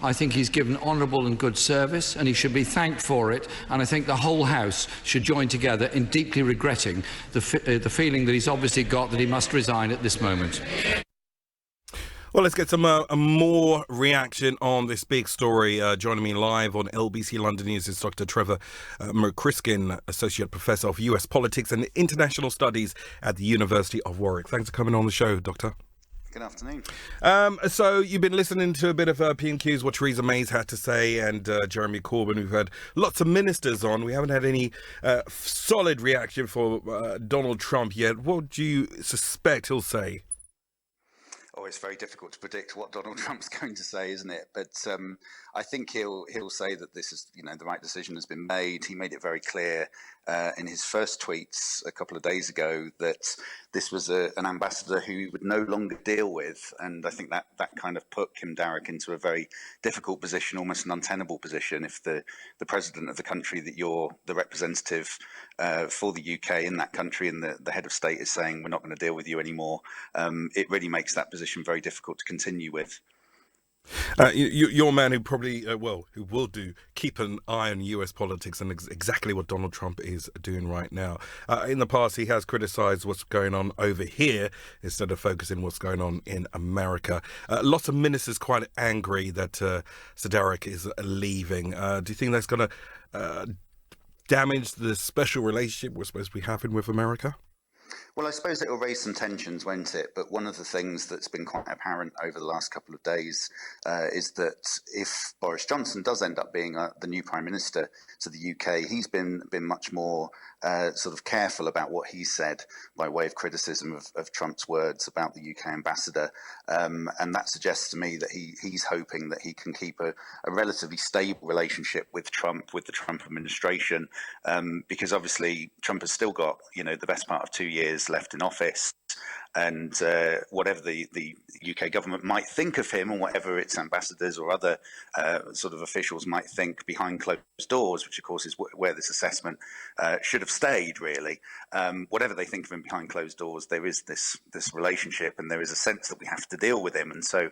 I think he's given honourable and good service, and he should be thanked for it. And I think the whole House should join together in deeply regretting the feeling that he's obviously got that he must resign at this moment. Well, let's get some more reaction on this big story. Joining me live on LBC London News is Dr. Trevor McCrisken, Associate Professor of US Politics and International Studies at the University of Warwick. Thanks for coming on the show, Doctor. Good afternoon. So you've been listening to a bit of P&Q's, what Theresa May's had to say, and Jeremy Corbyn. We've had lots of ministers on. We haven't had any solid reaction for Donald Trump yet. What do you suspect he'll say? Oh, it's very difficult to predict what Donald Trump's going to say, isn't it? But I think he'll say that this is, the right decision has been made. He made it very clear in his first tweets a couple of days ago that this was an ambassador who he would no longer deal with. And I think that kind of put Kim Darroch into a very difficult position, almost an untenable position. If the president of the country that you're the representative for the UK in that country and the head of state is saying we're not going to deal with you anymore, it really makes that position very difficult to continue with. You're a man who probably, who will keep an eye on US politics and exactly what Donald Trump is doing right now. In the past, he has criticised what's going on over here instead of focusing what's going on in America. Lots of ministers quite angry that Sir Darroch is leaving. Do you think that's going to damage the special relationship we're supposed to be having with America? Well, I suppose it will raise some tensions, won't it? But one of the things that's been quite apparent over the last couple of days is that if Boris Johnson does end up being the new Prime Minister to the UK, he's been much more sort of careful about what he said by way of criticism of Trump's words about the UK ambassador. And that suggests to me that he's hoping that he can keep a relatively stable relationship with Trump, with the Trump administration, because obviously Trump has still got, the best part of 2 years left in office. And whatever the UK government might think of him, or whatever its ambassadors or other sort of officials might think behind closed doors, which of course is where this assessment should have stayed, really. Whatever they think of him behind closed doors, there is this relationship, and there is a sense that we have to deal with him. And so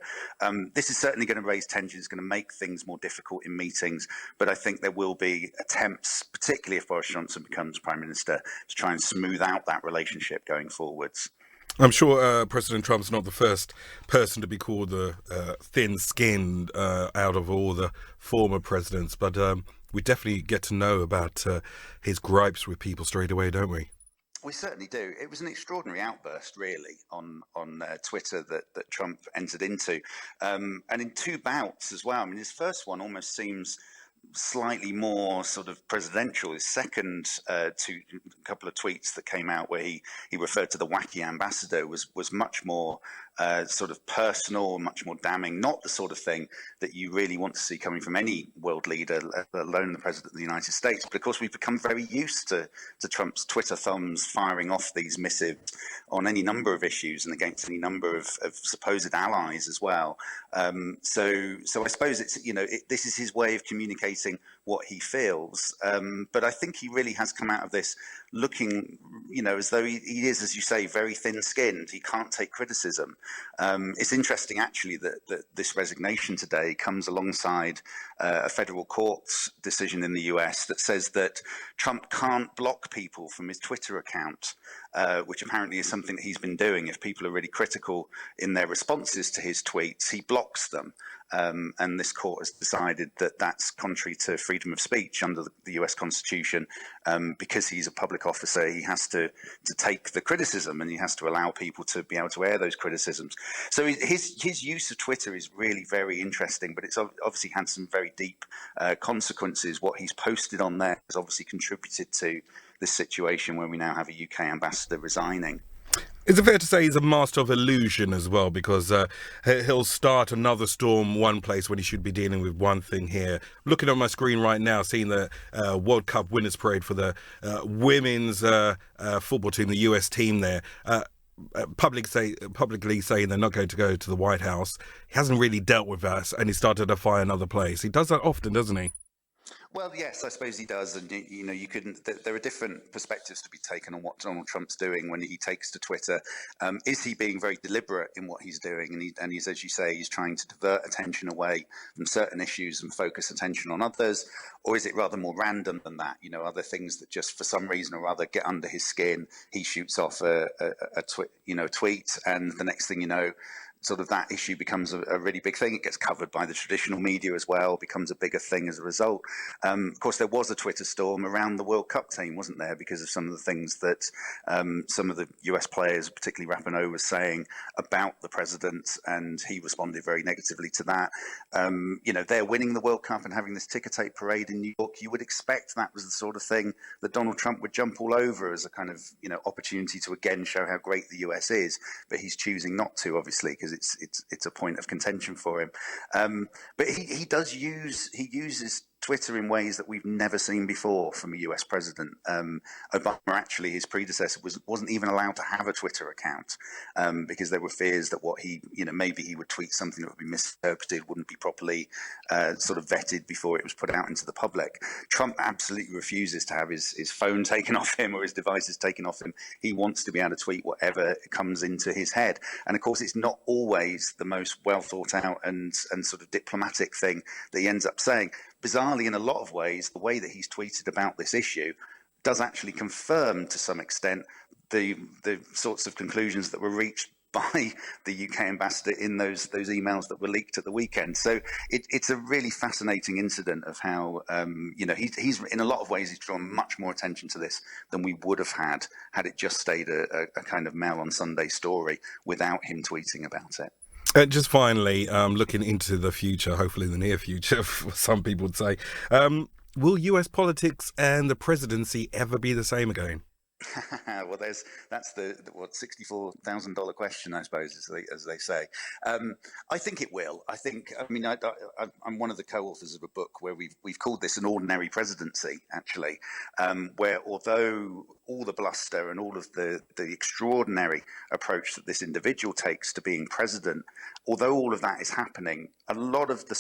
this is certainly going to raise tensions, going to make things more difficult in meetings. But I think there will be attempts, particularly if Boris Johnson becomes Prime Minister, to try and smooth out that relationship going forwards. I'm sure President Trump's not the first person to be called thin-skinned out of all the former presidents, but we definitely get to know about his gripes with people straight away, don't we? We certainly do. It was an extraordinary outburst, really, on Twitter that Trump entered into, and in two bouts as well. I mean, his first one almost seems slightly more sort of presidential. His second couple of tweets that came out where he referred to the wacky ambassador was much more sort of personal, much more damning, not the sort of thing that you really want to see coming from any world leader, let alone the president of the United States. But of course, we've become very used to Trump's Twitter thumbs firing off these missives on any number of issues and against any number of supposed allies as well. So I suppose it's, this is his way of communicating what he feels. But I think he really has come out of this looking, as though he is, as you say, very thin-skinned. He can't take criticism. It's interesting, actually, that this resignation today comes alongside a federal court's decision in the US that says that Trump can't block people from his Twitter account, which apparently is something that he's been doing. If people are really critical in their responses to his tweets, he blocks them. And this court has decided that that's contrary to freedom of speech under the US Constitution. Because he's a public officer, he has to take the criticism, and he has to allow people to be able to air those criticisms. So his use of Twitter is really very interesting, but it's obviously had some very deep consequences. What he's posted on there has obviously contributed to this situation where we now have a UK ambassador resigning. Is it fair to say he's a master of illusion as well? Because he'll start another storm one place when he should be dealing with one thing here. Looking on my screen right now, seeing the World Cup winners parade for the women's football team, the US team there. Publicly saying they're not going to go to the White House. He hasn't really dealt with us, and he started a fire another place. He does that often, doesn't he? Well, yes, I suppose he does, and you know, you couldn't. There are different perspectives to be taken on what Donald Trump's doing when he takes to Twitter. Is he being very deliberate in what he's doing, and he's, as you say, he's trying to divert attention away from certain issues and focus attention on others, or is it rather more random than that? You know, other things that just for some reason or other get under his skin. He shoots off a tweet, and the next thing you know, sort of that issue becomes a really big thing. It gets covered by the traditional media as well, becomes a bigger thing as a result. Of course, there was a Twitter storm around the World Cup team, wasn't there, because of some of the things that some of the US players, particularly Rapinoe, was saying about the president, and he responded very negatively to that. You know, they're winning the World Cup and having this ticker tape parade in New York. You would expect that was the sort of thing that Donald Trump would jump all over as a kind of, you know, opportunity to again show how great the US is, but he's choosing not to, obviously, because it's a point of contention for him. But he uses Twitter in ways that we've never seen before from a US president. Obama, actually, his predecessor, wasn't even allowed to have a Twitter account because there were fears that maybe he would tweet something that would be misinterpreted, wouldn't be properly sort of vetted before it was put out into the public. Trump absolutely refuses to have his phone taken off him or his devices taken off him. He wants to be able to tweet whatever comes into his head. And of course, it's not always the most well thought out and sort of diplomatic thing that he ends up saying. Bizarrely, in a lot of ways, the way that he's tweeted about this issue does actually confirm to some extent the sorts of conclusions that were reached by the UK ambassador in those emails that were leaked at the weekend. So it's a really fascinating incident of how he's in a lot of ways he's drawn much more attention to this than we would have had it just stayed a kind of Mail on Sunday story without him tweeting about it. Just finally, looking into the future, hopefully the near future, some people would say, will US politics and the presidency ever be the same again? Well, that's the $64,000 question, I suppose, as they say. I think it will. I'm one of the co-authors of a book where we've called this an ordinary presidency, actually, where although all the bluster and all of the extraordinary approach that this individual takes to being president, although all of that is happening, a lot of the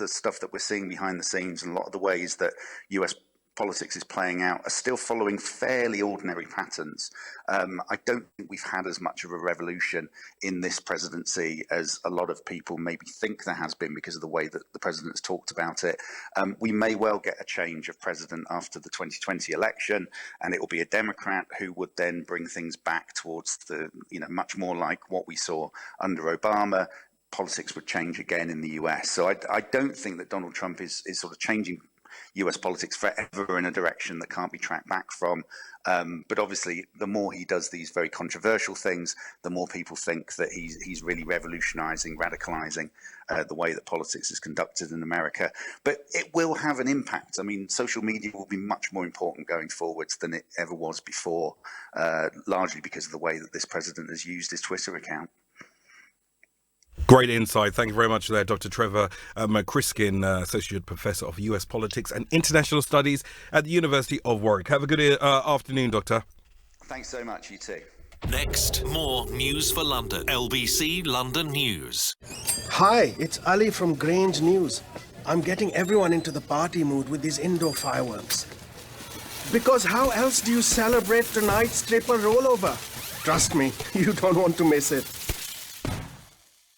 stuff that we're seeing behind the scenes and a lot of the ways that US politics is playing out are still following fairly ordinary patterns. I don't think we've had as much of a revolution in this presidency as a lot of people maybe think there has been because of the way that the president has talked about it. We may well get a change of president after the 2020 election, and it will be a Democrat who would then bring things back towards much more like what we saw under Obama. Politics would change again in the US. So I don't think that Donald Trump is sort of changing US politics forever in a direction that can't be tracked back from. But obviously, the more he does these very controversial things, the more people think that he's really revolutionizing, radicalizing the way that politics is conducted in America. But it will have an impact. I mean, social media will be much more important going forwards than it ever was before, largely because of the way that this president has used his Twitter account. Great insight. Thank you very much there, Dr. Trevor McCrisken, Associate Professor of US Politics and International Studies at the University of Warwick. Have a good afternoon, Doctor. Thanks so much. You too. Next, more News for London. LBC London News. Hi, it's Ali from Grange News. I'm getting everyone into the party mood with these indoor fireworks. Because how else do you celebrate tonight's triple rollover? Trust me, you don't want to miss it.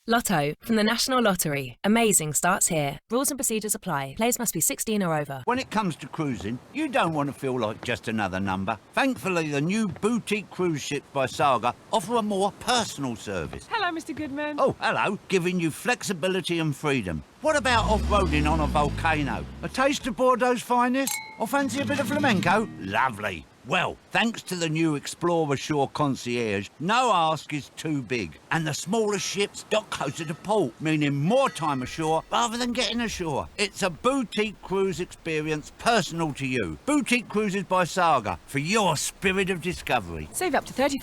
Lotto from the National Lottery. Amazing starts here. Rules and procedures apply. Players must be 16 or over. When it comes to cruising, you don't want to feel like just another number. Thankfully, the new boutique cruise ships by Saga offer a more personal service. Hello, Mr. Goodman. Oh, hello. Giving you flexibility and freedom. What about off-roading on a volcano? A taste of Bordeaux's finest? Or fancy a bit of flamenco? Lovely. Well, thanks to the new Explorer Shore Concierge, no ask is too big. And the smaller ships dock closer to port, meaning more time ashore rather than getting ashore. It's a boutique cruise experience personal to you. Boutique Cruises by Saga, for your spirit of discovery. Save up to 35